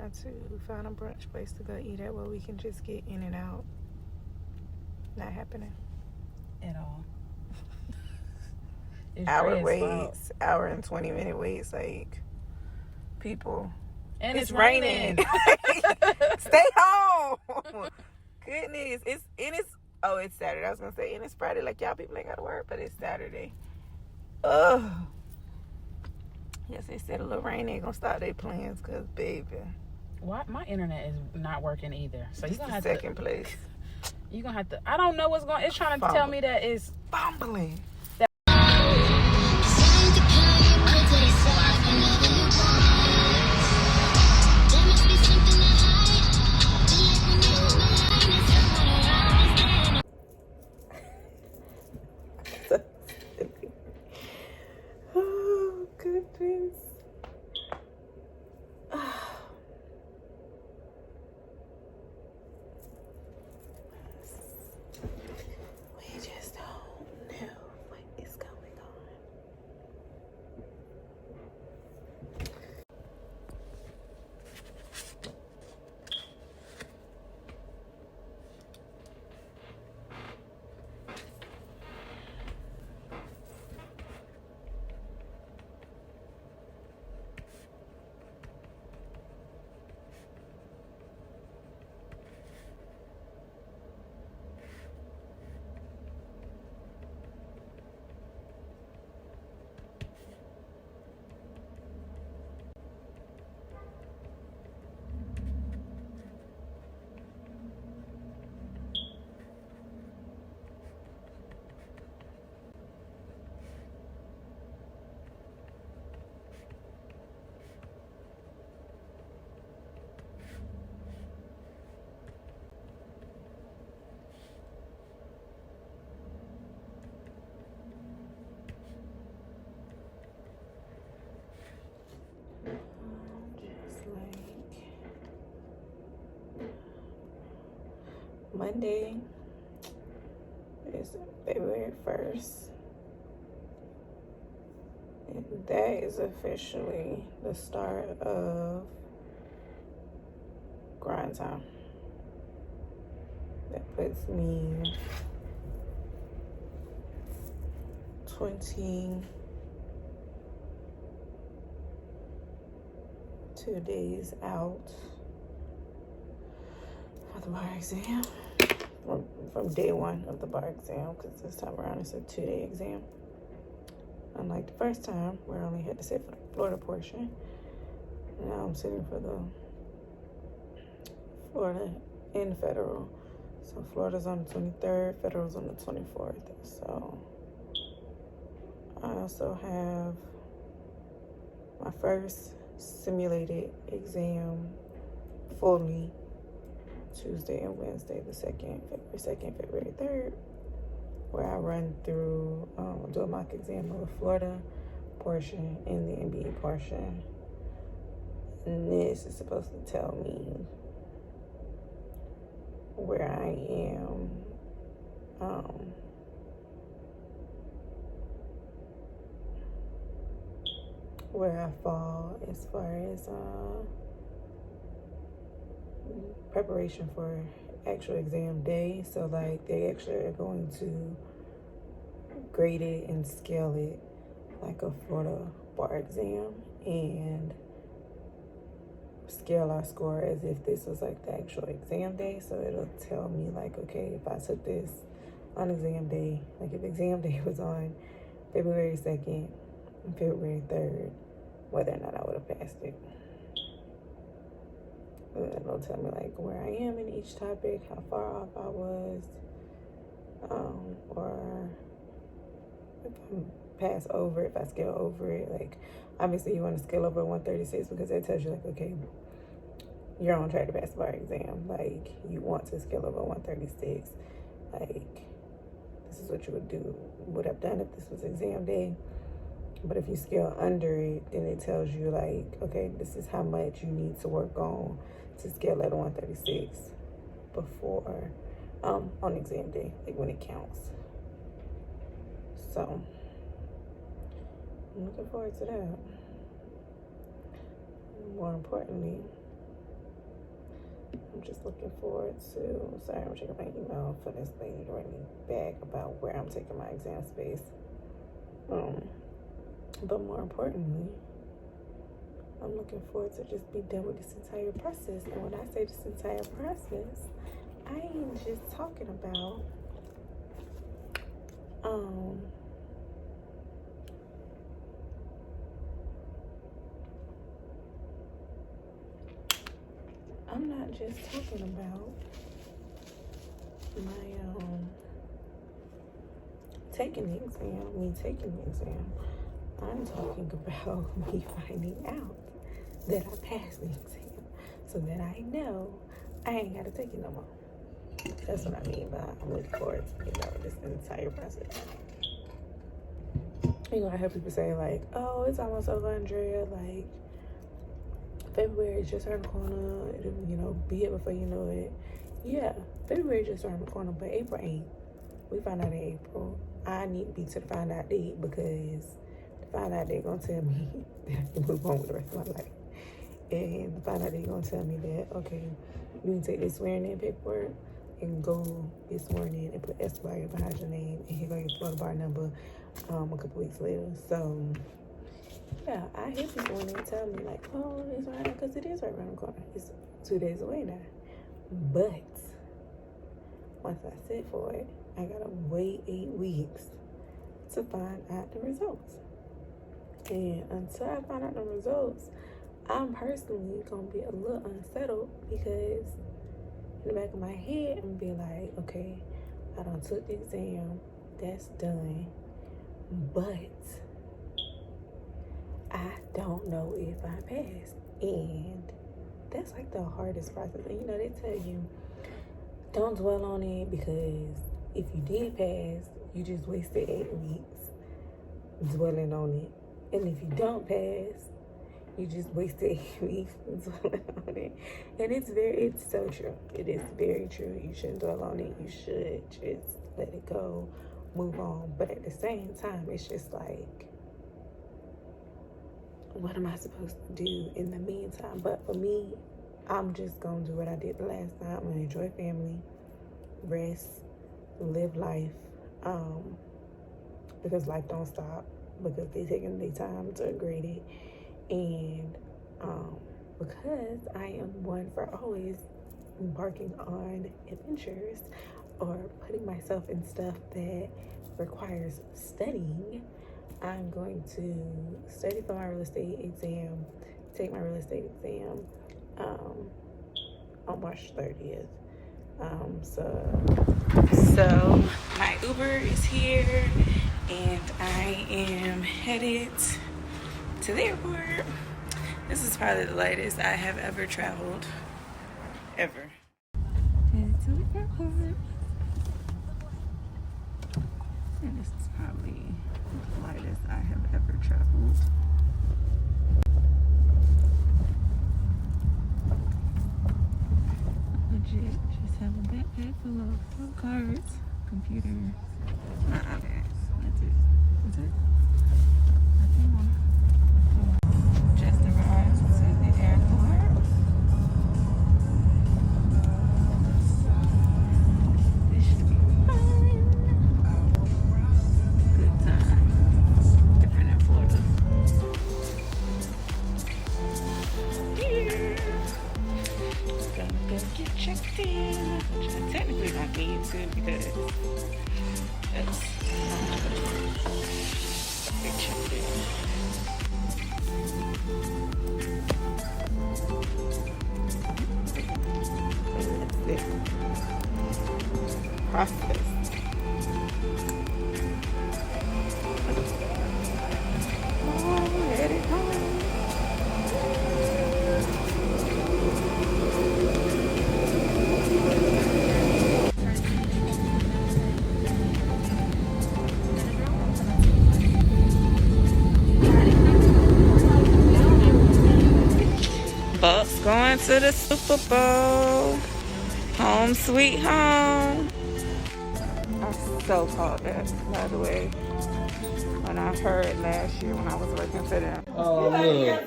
trying to find a brunch place to go eat at where we can just get in and out. Not happening. At all. Hour waits, hour and 20-minute waits, like, people. And it's raining. Stay home. Goodness. It's Saturday. I was gonna say, and it's Friday, like, y'all people ain't gotta work, but it's Saturday. Ugh. Yes, they said a little rain ain't gonna stop their plans, cause baby. Why my internet is not working either. So you're gonna have second place. You're gonna have to. I don't know what's going. It's trying to tell me that it's fumbling. Oh goodness. We just don't know what is going on. Monday is February 1st, and that is officially the start of grind time. That puts me 22 days out for the bar exam. From day one of the bar exam, because this time around it's a 2-day exam. Unlike the first time, where I only had to sit for the Florida portion. Now I'm sitting for the Florida and federal. So Florida's on the 23rd, federal's on the 24th. So I also have my first simulated exam fully Tuesday and Wednesday, the February 2nd, February 3rd, where I run through, do a mock exam of the Florida portion and the MBA portion. And this is supposed to tell me where I am, where I fall as far as, preparation for actual exam day. So like they actually are going to grade it and scale it like a Florida bar exam and scale our score as if this was like the actual exam day. So it'll tell me like, okay, if I took this on exam day, like if exam day was on February 2nd and February 3rd, whether or not I would have passed it. And it'll tell me like where I am in each topic, how far off I was, or if I pass over, if I scale over it. Like obviously you want to scale over 136 because that tells you like, okay, you're on track to pass the bar exam. Like you want to scale over 136. Like this is what you would have done if this was exam day. But if you scale under it, then it tells you like, okay, this is how much you need to work on to scale at 136 before on exam day, like when it counts. So I'm looking forward to that. More importantly, I'm just looking forward to, sorry, I'm checking my email for this lady to write me back about where I'm taking my exam space. But more importantly, I'm looking forward to just be done with this entire process. And when I say this entire process, I ain't just talking about I'm not just talking about my taking the exam. I'm talking about me finding out that I passed the exam so that I know I ain't gotta take it no more. That's what I mean by I'm looking forward to this entire process. You know, I hear people say like, oh, it's almost over, Andrea, like February is just around the corner, it'll, you know, be here before you know it. Yeah, February just around the corner, but April ain't. We find out in April. I need to be to the find out date because the find out date gonna tell me that I have to move on with the rest of my life. And the find out date gonna tell me that, okay, you can take this swearing in paperwork and go get sworn in and put Esquire behind your name, and here go your Florida bar number a couple weeks later. So yeah, I hear people when they tell me like, oh, it's right, because it is right around the corner. It's 2 days away now. But once I sit for it, I gotta wait 8 weeks to find out the results. And until I find out the results, I'm personally gonna be a little unsettled because in the back of my head, I'm gonna be like, okay, I done took the exam, that's done, but I don't know if I passed. And that's like the hardest process. And you know, they tell you, don't dwell on it, because if you did pass, you just wasted 8 weeks dwelling on it. And if you don't pass, you just wasted 8 weeks dwelling on it. And it's so true. It is very true. You shouldn't dwell on it. You should just let it go, move on. But at the same time, it's just like, what am I supposed to do in the meantime? But for me, I'm just gonna do what I did the last time. I'm gonna enjoy family, rest, live life, because life don't stop, because they taking their time to grade it, and because I am one for always embarking on adventures or putting myself in stuff that requires studying. I'm going to study for my real estate exam, take my real estate exam on March 30th. So my Uber is here and I am headed to the airport. This is probably the lightest I have ever traveled, ever. Headed to the airport. And this is probably the lightest I have ever traveled. Legit, just have a backpack full of cards, computer. That's it. That's it. Nothing more. Just arrived to the airport. This should be fun. Good time. Different in Florida. Here. Gonna go get checked in, which I technically don't need to because that's big checked in. That's it. Process. Oh, headed home. Bucks going to the Super Bowl. Home sweet home. I so called that, by the way, when I heard last year when I was working for them. Oh, look.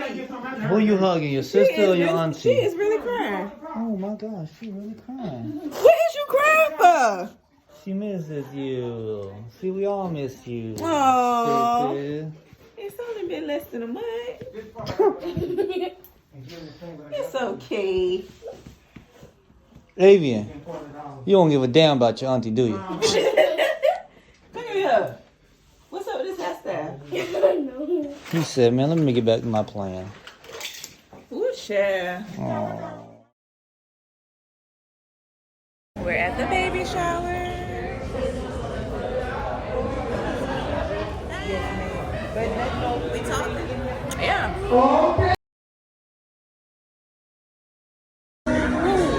Who you hugging, your sister or your auntie? She is really crying. Oh my gosh, she really crying. What is you crying for? She misses you. See, we all miss you. Aww. It's only been less than a month. It's okay. Avian, you don't give a damn about your auntie, do you? Come here. What's up with this hairstyle? He said, man, let me get back to my plan. Ooh, share. We're at the baby shower. We talking? Yeah. Okay.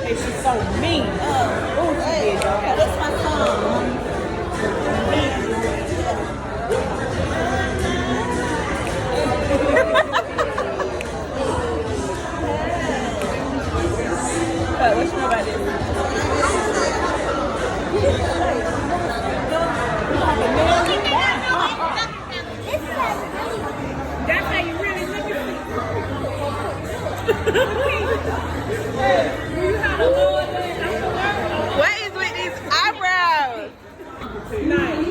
And she's so mean. Oh, she did. That's my song. What you know about this? That's how you really look at me. What is with these eyebrows? Nice.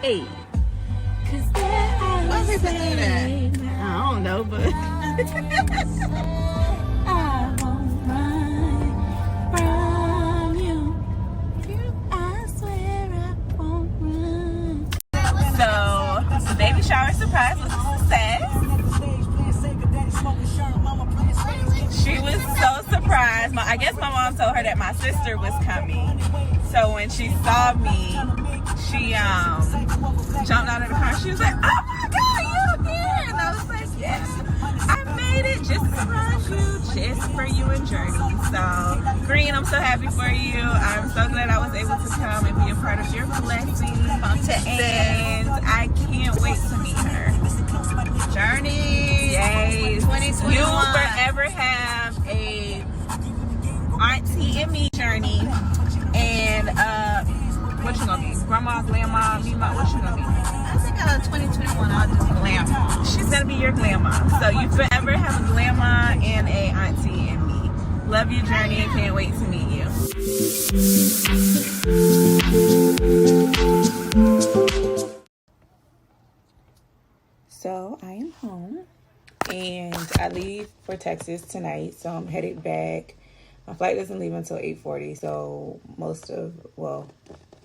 Hey. Why is he saying that? I don't know, but I won't run from you. I swear I won't run. So, the baby shower surprise was a success. She was so surprised. I guess my mom told her that my sister was coming. So when she saw me, she jumped out of the car. She was like, "Oh my God, you here!" And I was like, "Yes, I made it just to surprise you, just for you and Journey." So, Green, I'm so happy for you. I'm so glad I was able to come and be a part of your blessing. And I can't wait to meet her. Journey, yay! 2021. You forever have a auntie and me, Journey. And what you gonna be? Grandma, grandma, Mima, what you gonna be? I think 2021 I'll do grandma. She's gonna be your grandma. So you forever have a grandma and a auntie and me. Love you, Journey, and can't wait to meet you. So I am home and I leave for Texas tonight. So I'm headed back. My flight doesn't leave until 8:40. So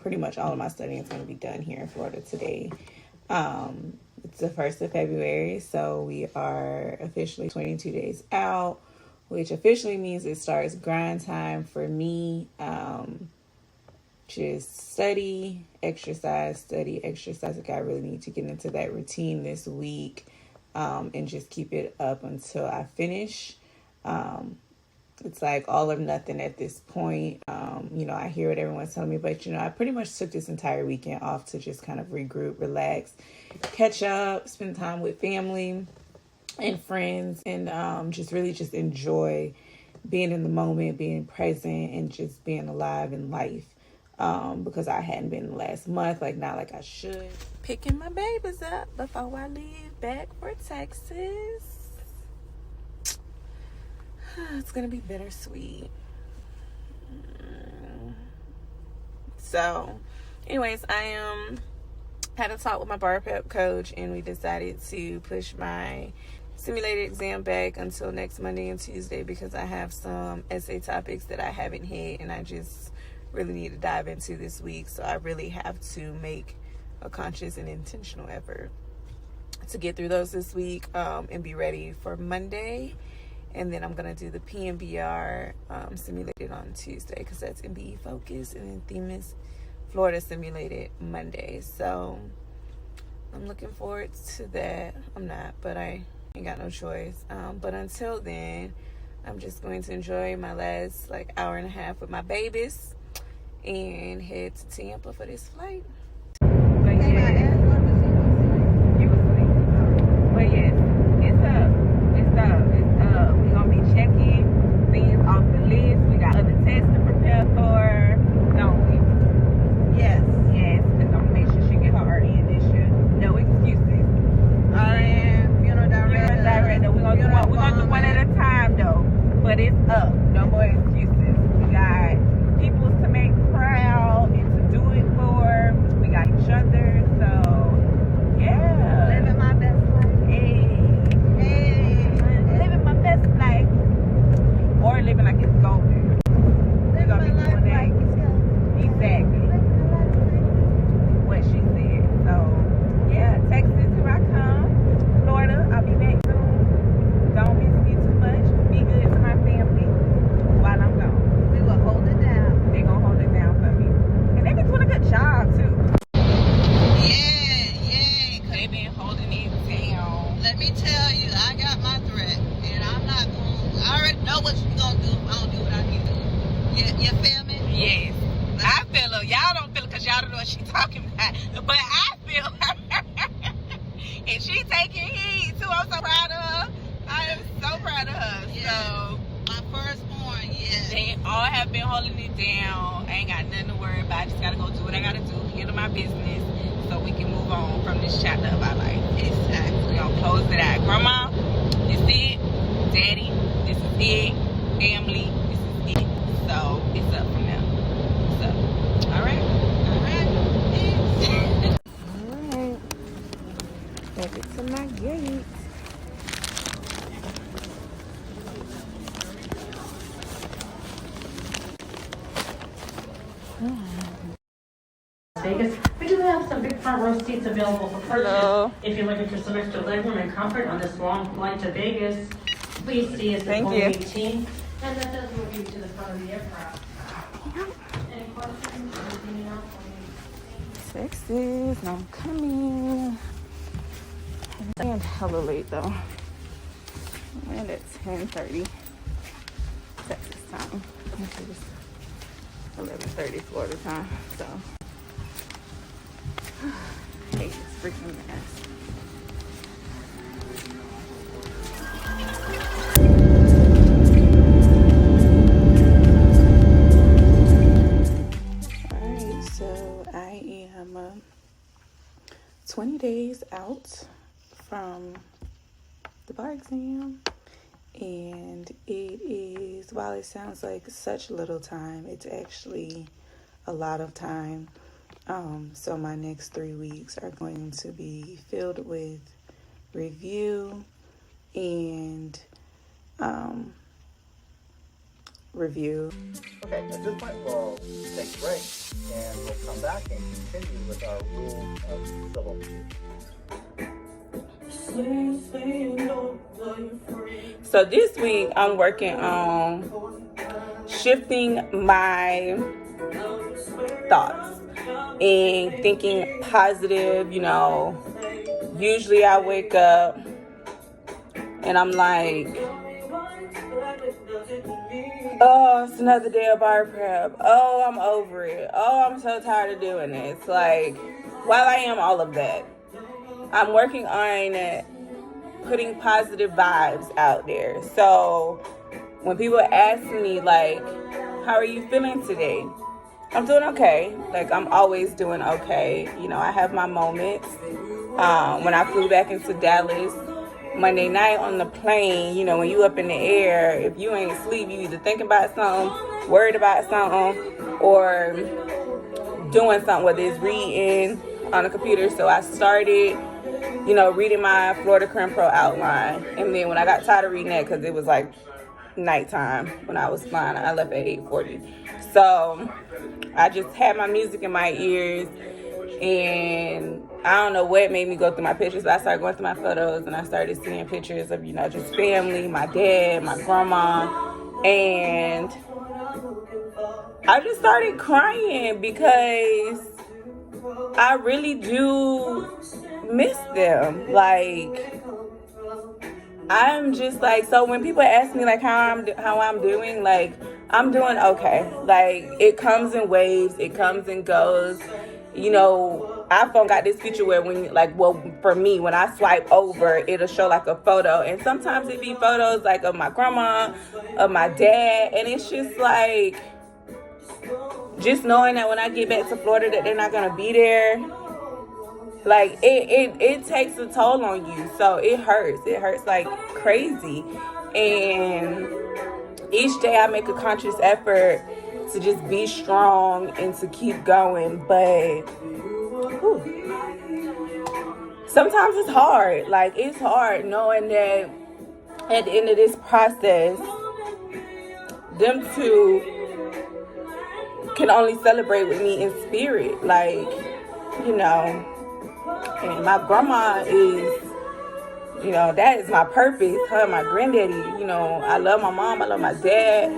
pretty much all of my studying is going to be done here in Florida today. It's the 1st of February, so we are officially 22 days out, which officially means it starts grind time for me. Just study, exercise. Like I really need to get into that routine this week, and just keep it up until I finish. It's like all or nothing at this point. I hear what everyone's telling me, but I pretty much took this entire weekend off to just kind of regroup, relax, catch up, spend time with family and friends, and just enjoy being in the moment, being present, and just being alive in life. Because I hadn't been the last month, not like I should. Picking my babies up before I leave back for Texas. It's gonna be bittersweet. So, anyways, I had a talk with my bar prep coach, and we decided to push my simulated exam back until next Monday and Tuesday because I have some essay topics that I haven't hit, and I just really need to dive into this week. So I really have to make a conscious and intentional effort to get through those this week, and be ready for Monday. And then I'm going to do the PNBR simulated on Tuesday because that's MBE focus. And then Themis, Florida simulated Monday. So I'm looking forward to that. I'm not, but I ain't got no choice. But until then, I'm just going to enjoy my last like hour and a half with my babies and head to Tampa for this flight. But yeah, you was asleep. But yes, it's up. It's up. It's up. We're gonna be checking things off the list. We got other tests to prepare for, don't we? Yes. Yes, because I'm gonna make sure she get her RN this year. No excuses. RN, funeral director. We're gonna do one at a time though. But it's up. No more excuses. We got people to make proud and to do it for. We got each other. So yeah. Living my best life. Hey. Living my best life. Or living like it's golden. We're gonna be doing that. Exactly. What she said. So yeah, Texas, here I come. Florida, I'll be back soon. Don't miss me too much. Be good to my family while I'm gone. We will hold it down. They're gonna hold it down for me. And they've been doing a good job too. Yeah. They've been holding it down. Let me tell you, I got my threat, and I'm not going. I already know what you're gonna do if I don't do what I need to do. You feel me? Yes. I feel her. Y'all don't feel it because y'all don't know what she's talking about. But I feel her. And she taking heed too. I'm so proud of her. I am so proud of her. Yeah. So My firstborn, yes. they all have been holding it down. I ain't got nothing to worry about. I just gotta go do what I gotta do, handle my business, so we can move on from this chapter of our life. Exactly. We're gonna close it out. Grandma, this is it. Daddy, this is it. Family, this is it. So it's up from now. It's up. All right. Yes. All right. Back to my gate. Vegas. We do have some big front row seats available for purchase. Hello. If you're looking for some extra legroom and comfort on this long flight to Vegas, please see us at Thank you. 118. And that does move you to the front of the aircraft. Any questions? Anything else? Texas, I'm coming. And hella late though. And at 10:30 Texas time. It's 11:30 Florida time. So I hate this freaking mess. Alright, so I am 20 days out from the bar exam, and it is, while it sounds like such little time, it's actually a lot of time. So my next 3 weeks are going to be filled with review and review. Okay, at this point we'll take a break and we'll come back and continue with our rules of civil. So this week I'm working on shifting my thoughts and thinking positive. You know, usually I wake up and I'm like, oh, it's another day of bar prep. Oh, I'm over it. Oh, I'm so tired of doing this. Like, while I am all of that, I'm working on putting positive vibes out there. So when people ask me, like, how are you feeling today? I'm doing okay. Like, I'm always doing okay. You know, I have my moments. When I flew back into Dallas Monday night on the plane, you know, when you up in the air, if you ain't asleep, you either thinking about something, worried about something, or doing something, whether it's reading on a computer. So I started, you know, reading my Florida Creme Pro outline. And then when I got tired of reading that, because it was like nighttime when I was flying, I left at 8:40. So I just had my music in my ears, And I don't know what made me go through my pictures, but I started going through my photos and I started seeing pictures of, just family, my dad, my grandma, and I just started crying because I really do miss them. Like, I'm just like, so when people ask me like how I'm doing, like, I'm doing okay. Like, it comes in waves, it comes and goes. iPhone got this feature where for me, when I swipe over, it'll show like a photo, and sometimes it be photos like of my grandma, of my dad, and it's just like, just knowing that when I get back to Florida that they're not gonna be there, like it takes a toll on you. So it hurts like crazy. And each day I make a conscious effort to just be strong and to keep going, but sometimes it's hard. Like, it's hard knowing that at the end of this process, them two can only celebrate with me in spirit. Like, and my grandma is, that is my purpose. Her and my granddaddy, I love my mom, I love my dad,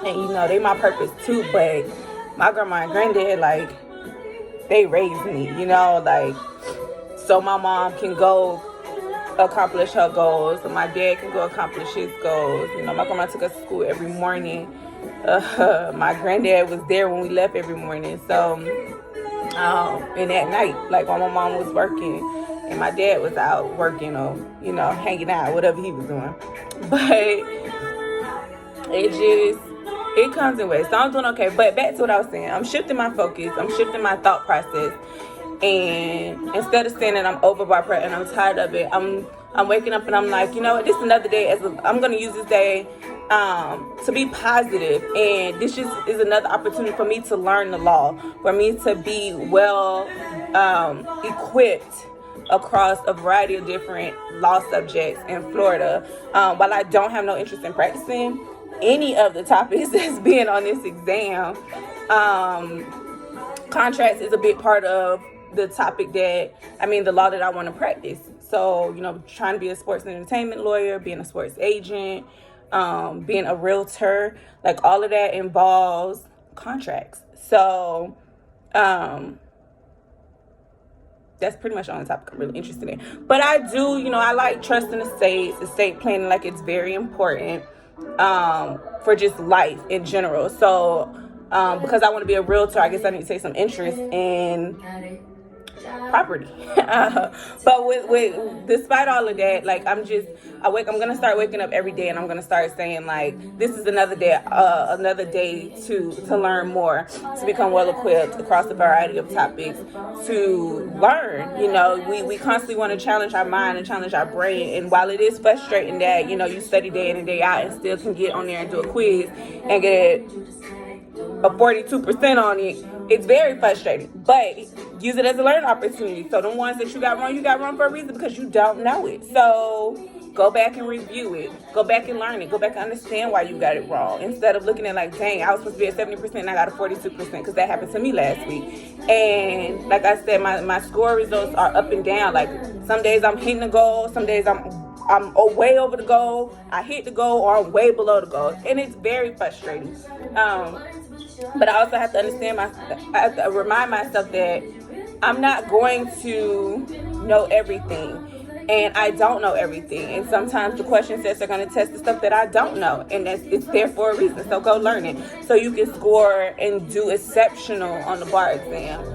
and they my purpose too. But my grandma and granddad, like, they raised me, like, so my mom can go accomplish her goals, and my dad can go accomplish his goals. My grandma took us to school every morning. My granddad was there when we left every morning. So, and at night, like, while my mom was working and my dad was out working or, hanging out, whatever he was doing. But it comes in waves. So I'm doing okay. But back to what I was saying, I'm shifting my focus. I'm shifting my thought process. And instead of saying that I'm over my prayer and I'm tired of it, I'm waking up and I'm like, this is another day. I'm going to use this day to be positive. And this just is another opportunity for me to learn the law, for me to be well equipped across a variety of different law subjects in Florida. While I don't have no interest in practicing any of the topics that's being on this exam, contracts is a big part of the topic the law that I want to practice. So, trying to be a sports and entertainment lawyer, being a sports agent, being a realtor, like, all of that involves contracts. So, that's pretty much the only topic I'm really interested in. But I do, I like trust in estate planning, like, it's very important for just life in general. So, because I want to be a realtor, I guess I need to take some interest in property. But with despite all of that, like, I'm gonna start waking up every day and I'm gonna start saying, like, this is another day to learn more, to become well equipped across a variety of topics, to learn. We constantly want to challenge our mind and challenge our brain, and while it is frustrating that you study day in and day out and still can get on there and do a quiz and get a 42% on it, it's very frustrating. But use it as a learning opportunity. So the ones that you got wrong for a reason, because you don't know it. So go back and review it. Go back and learn it. Go back and understand why you got it wrong. Instead of looking at like, dang, I was supposed to be at 70% and I got a 42%, because that happened to me last week. And like I said, my score results are up and down. Like, some days I'm hitting the goal. Some days I'm way over the goal. I hit the goal, or I'm way below the goal. And it's very frustrating. But I also have to understand I have to remind myself that I'm not going to know everything, and I don't know everything. And sometimes the question sets are going to test the stuff that I don't know, and it's there for a reason. So go learn it so you can score and do exceptional on the bar exam.